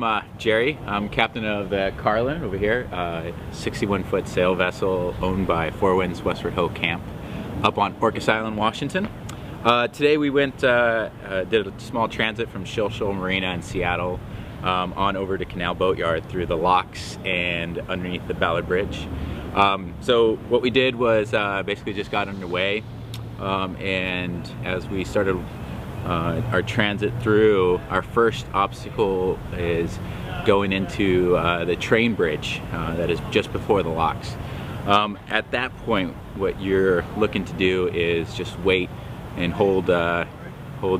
I'm Gerry. I'm captain of the Carlyn over here, 61-foot sail vessel owned by Four Winds Westward Ho Camp up on Orcas Island, Washington. Today we went, did a small transit from Shilshole Marina in Seattle on over to Canal Boatyard through the locks and underneath the Ballard Bridge. So what we did was basically just got underway, and as we started our transit through, our first obstacle is going into the train bridge that is just before the locks. At that point, what you're looking to do is just wait and hold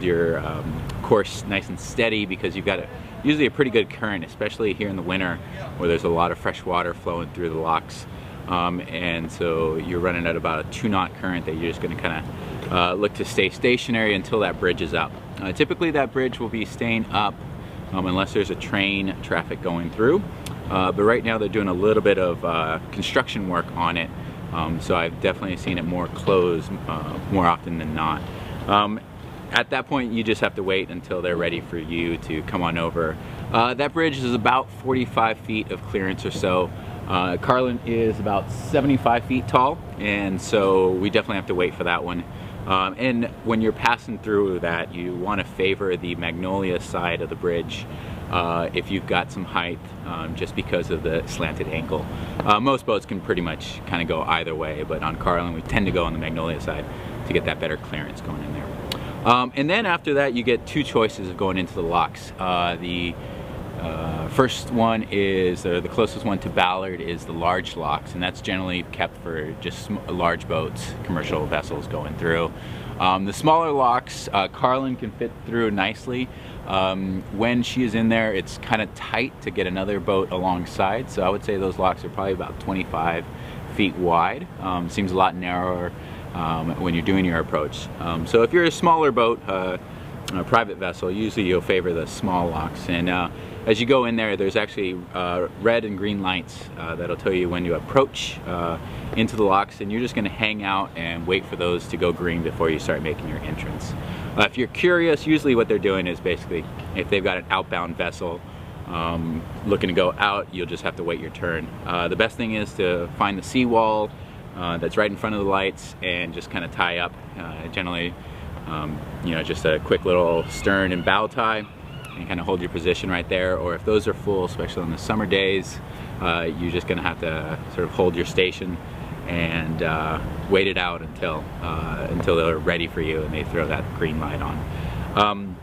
your course nice and steady, because you've got usually a pretty good current, especially here in the winter where there's a lot of fresh water flowing through the locks. And so you're running at about a 2-knot current that you're just going to kind of look to stay stationary until that bridge is up. Typically that bridge will be staying up unless there's a train traffic going through, but right now they're doing a little bit of construction work on it, so I've definitely seen it more closed more often than not. At that point you just have to wait until they're ready for you to come on over. That bridge is about 45 feet of clearance or so. Carlyn is about 75 feet tall, and so we definitely have to wait for that one. And when you're passing through that, you want to favor the Magnolia side of the bridge if you've got some height, just because of the slanted angle. Most boats can pretty much kind of go either way, but on Carlyn we tend to go on the Magnolia side to get that better clearance going in there. And then after that you get two choices of going into the locks. First one is, the closest one to Ballard is the large locks, and that's generally kept for just large boats, commercial vessels going through. The smaller locks, Carlyn can fit through nicely. When she is in there, it's kind of tight to get another boat alongside, so I would say those locks are probably about 25 feet wide. Seems a lot narrower when you're doing your approach. So if you're a smaller boat, a private vessel, usually you'll favor the small locks. And as you go in there, there's actually red and green lights that'll tell you when you approach into the locks, and you're just going to hang out and wait for those to go green before you start making your entrance. If you're curious, usually what they're doing is basically, if they've got an outbound vessel looking to go out, you'll just have to wait your turn. The best thing is to find the seawall that's right in front of the lights and just kind of tie up. Generally, you know, just a quick little stern and bow tie, and kind of hold your position right there. Or if those are full, especially on the summer days, you're just going to have to sort of hold your station and wait it out until they're ready for you and they throw that green light on.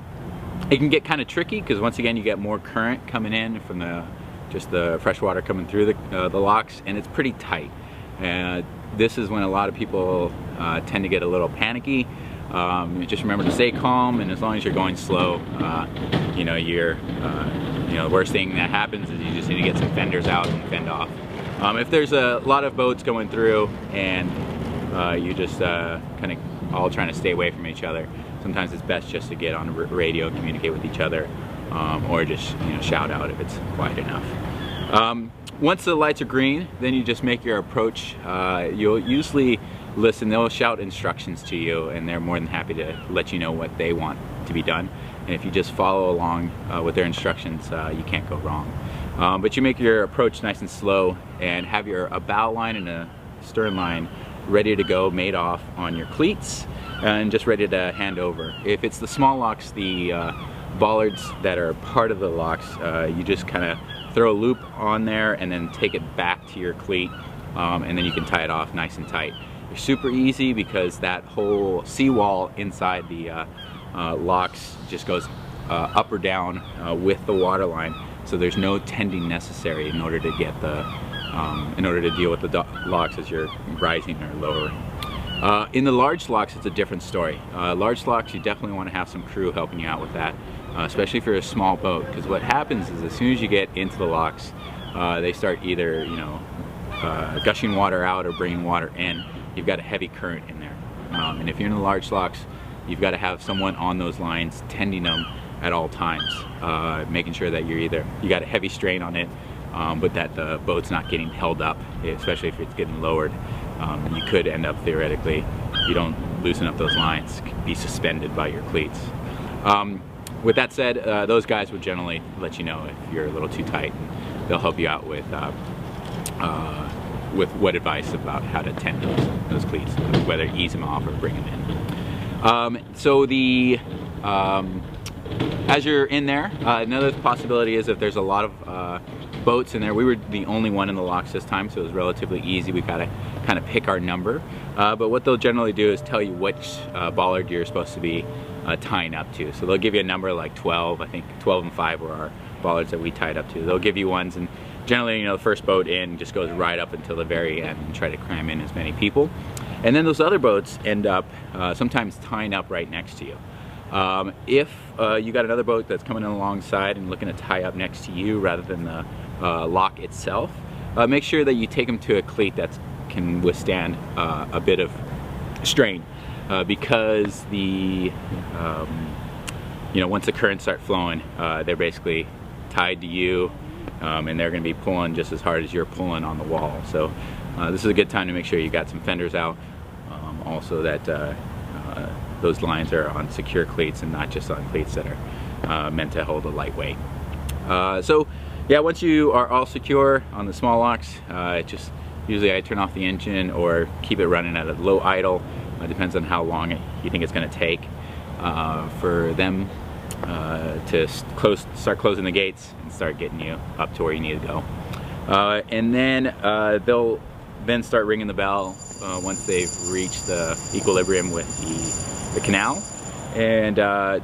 It can get kind of tricky because once again you get more current coming in from just the fresh water coming through the locks, and it's pretty tight. This is when a lot of people tend to get a little panicky. Just remember to stay calm, and as long as you're going slow, you know, the worst thing that happens is you just need to get some fenders out and fend off. If there's a lot of boats going through and you just kind of all trying to stay away from each other, sometimes it's best just to get on a radio and communicate with each other, or just, you know, shout out if it's quiet enough. Once the lights are green, then you just make your approach. You'll usually listen, they'll shout instructions to you, and they're more than happy to let you know what they want to be done. And if you just follow along with their instructions, you can't go wrong. But you make your approach nice and slow, and have a bow line and a stern line ready to go, made off on your cleats, and just ready to hand over. If it's the small locks, the bollards that are part of the locks, you just kind of throw a loop on there and then take it back to your cleat, and then you can tie it off nice and tight. They're super easy because that whole seawall inside the locks just goes up or down with the water line, so there's no tending necessary in order to get in order to deal with the locks as you're rising or lowering. In the large locks, it's a different story. Large locks, you definitely want to have some crew helping you out with that, especially if you're a small boat, because what happens is as soon as you get into the locks, they start either, you know, gushing water out or bringing water in. You've got a heavy current in there, and if you're in the large locks, you've got to have someone on those lines tending them at all times, making sure that you got a heavy strain on it, but that the boat's not getting held up, especially if it's getting lowered. You could end up, theoretically, if you don't loosen up those lines, be suspended by your cleats. with that said, those guys would generally let you know if you're a little too tight, and they'll help you out with what advice about how to tend those cleats, whether to ease them off or bring them in. So as you're in there, another possibility is if there's a lot of boats in there. We were the only one in the locks this time, so it was relatively easy. We gotta kind of pick our number. But what they'll generally do is tell you which bollard you're supposed to be tying up to. So they'll give you a number like 12. I think 12 and 5 were our bollards that we tied up to. They'll give you ones, and generally, you know, the first boat in just goes right up until the very end and try to cram in as many people. And then those other boats end up sometimes tying up right next to you. If you got another boat that's coming in alongside and looking to tie up next to you rather than the lock itself, make sure that you take them to a cleat that can withstand a bit of strain, because the you know, once the currents start flowing, they're basically tied to you, and they're going to be pulling just as hard as you're pulling on the wall. So this is a good time to make sure you got some fenders out, also that those lines are on secure cleats and not just on cleats that are meant to hold a light weight. So yeah, once you are all secure on the small locks, usually I turn off the engine or keep it running at a low idle. It depends on how long you think it's going to take for them to start closing the gates and start getting you up to where you need to go. And then they'll then start ringing the bell once they've reached the equilibrium with the canal. And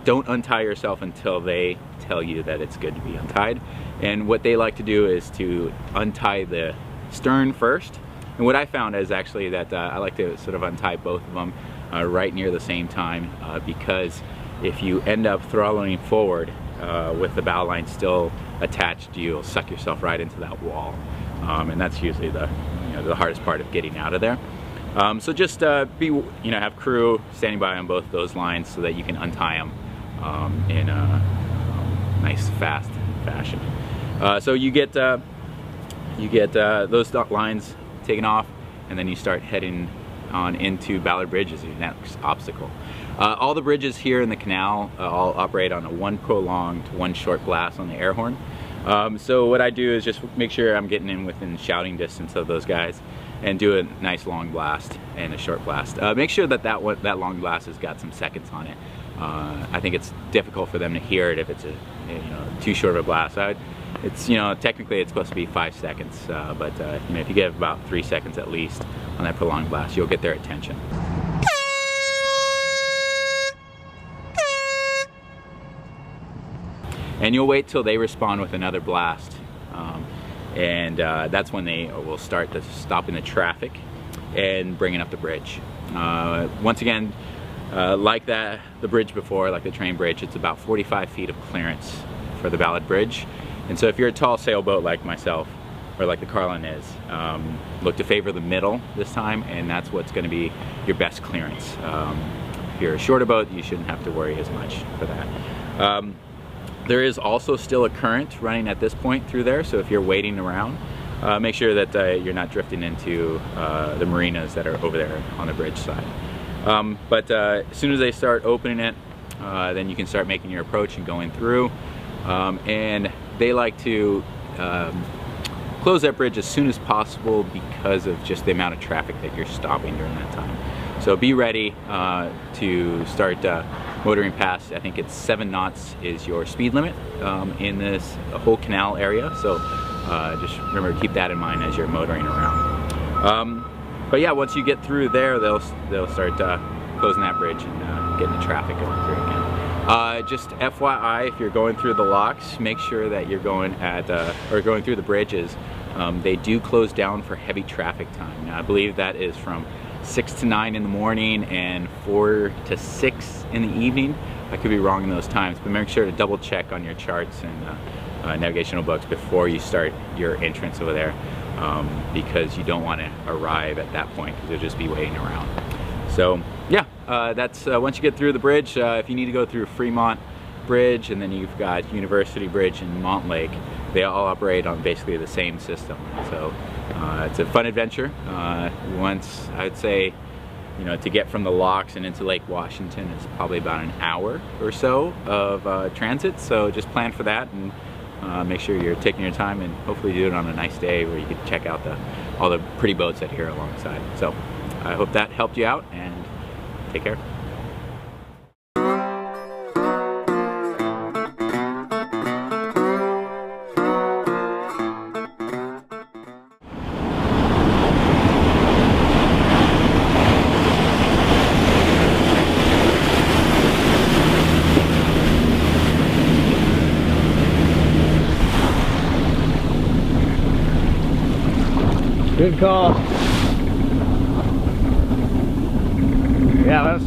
don't untie yourself until they tell you that it's good to be untied. And what they like to do is to untie the stern first. And what I found is actually that I like to sort of untie both of them right near the same time, because if you end up throttling forward with the bow line still attached, you'll suck yourself right into that wall. And that's usually the hardest part of getting out of there. So just have crew standing by on both of those lines so that you can untie them in a nice, fast fashion. So you get those lines taken off, and then you start heading on into Ballard Bridge as your next obstacle. All the bridges here in the canal all operate on a one prolonged, one short blast on the air horn. So what I do is just make sure I'm getting in within shouting distance of those guys and do a nice long blast and a short blast. Make sure that that long blast has got some seconds on it. I think it's difficult for them to hear it if it's too short of a blast. It's technically it's supposed to be 5 seconds, but if you give about 3 seconds at least on that prolonged blast, you'll get their attention. And you'll wait till they respond with another blast, and that's when they will start to stopping the traffic and bringing up the bridge. Once again, like the bridge before, like the train bridge, it's about 45 feet of clearance for the Ballard Bridge. And so if you're a tall sailboat like myself, or like the Carlyn is, look to favor the middle this time, and that's what's going to be your best clearance. If you're a shorter boat, you shouldn't have to worry as much for that. There is also still a current running at this point through there, so if you're waiting around, make sure that you're not drifting into the marinas that are over there on the bridge side. But as soon as they start opening it, then you can start making your approach and going through. And they like to close that bridge as soon as possible because of just the amount of traffic that you're stopping during that time. So be ready to start motoring past. I think it's 7 knots is your speed limit in this whole canal area. So just remember to keep that in mind as you're motoring around. But yeah, once you get through there, they'll start closing that bridge and getting the traffic going through again. Just FYI, if you're going through the locks, make sure that you're going going through the bridges. They do close down for heavy traffic time. Now, I believe that is from 6 to 9 in the morning and 4 to 6 in the evening. I could be wrong in those times, but make sure to double check on your charts and navigational books before you start your entrance over there, because you don't want to arrive at that point because you'll just be waiting around. So yeah, that's once you get through the bridge. If you need to go through Fremont Bridge, and then you've got University Bridge and Montlake, they all operate on basically the same system. So it's a fun adventure. Once, I'd say, you know, to get from the locks and into Lake Washington is probably about an hour or so of transit. So just plan for that, and make sure you're taking your time, and hopefully do it on a nice day where you can check out all the pretty boats that are here alongside. So I hope that helped you out, and take care. Good call. Yeah, that's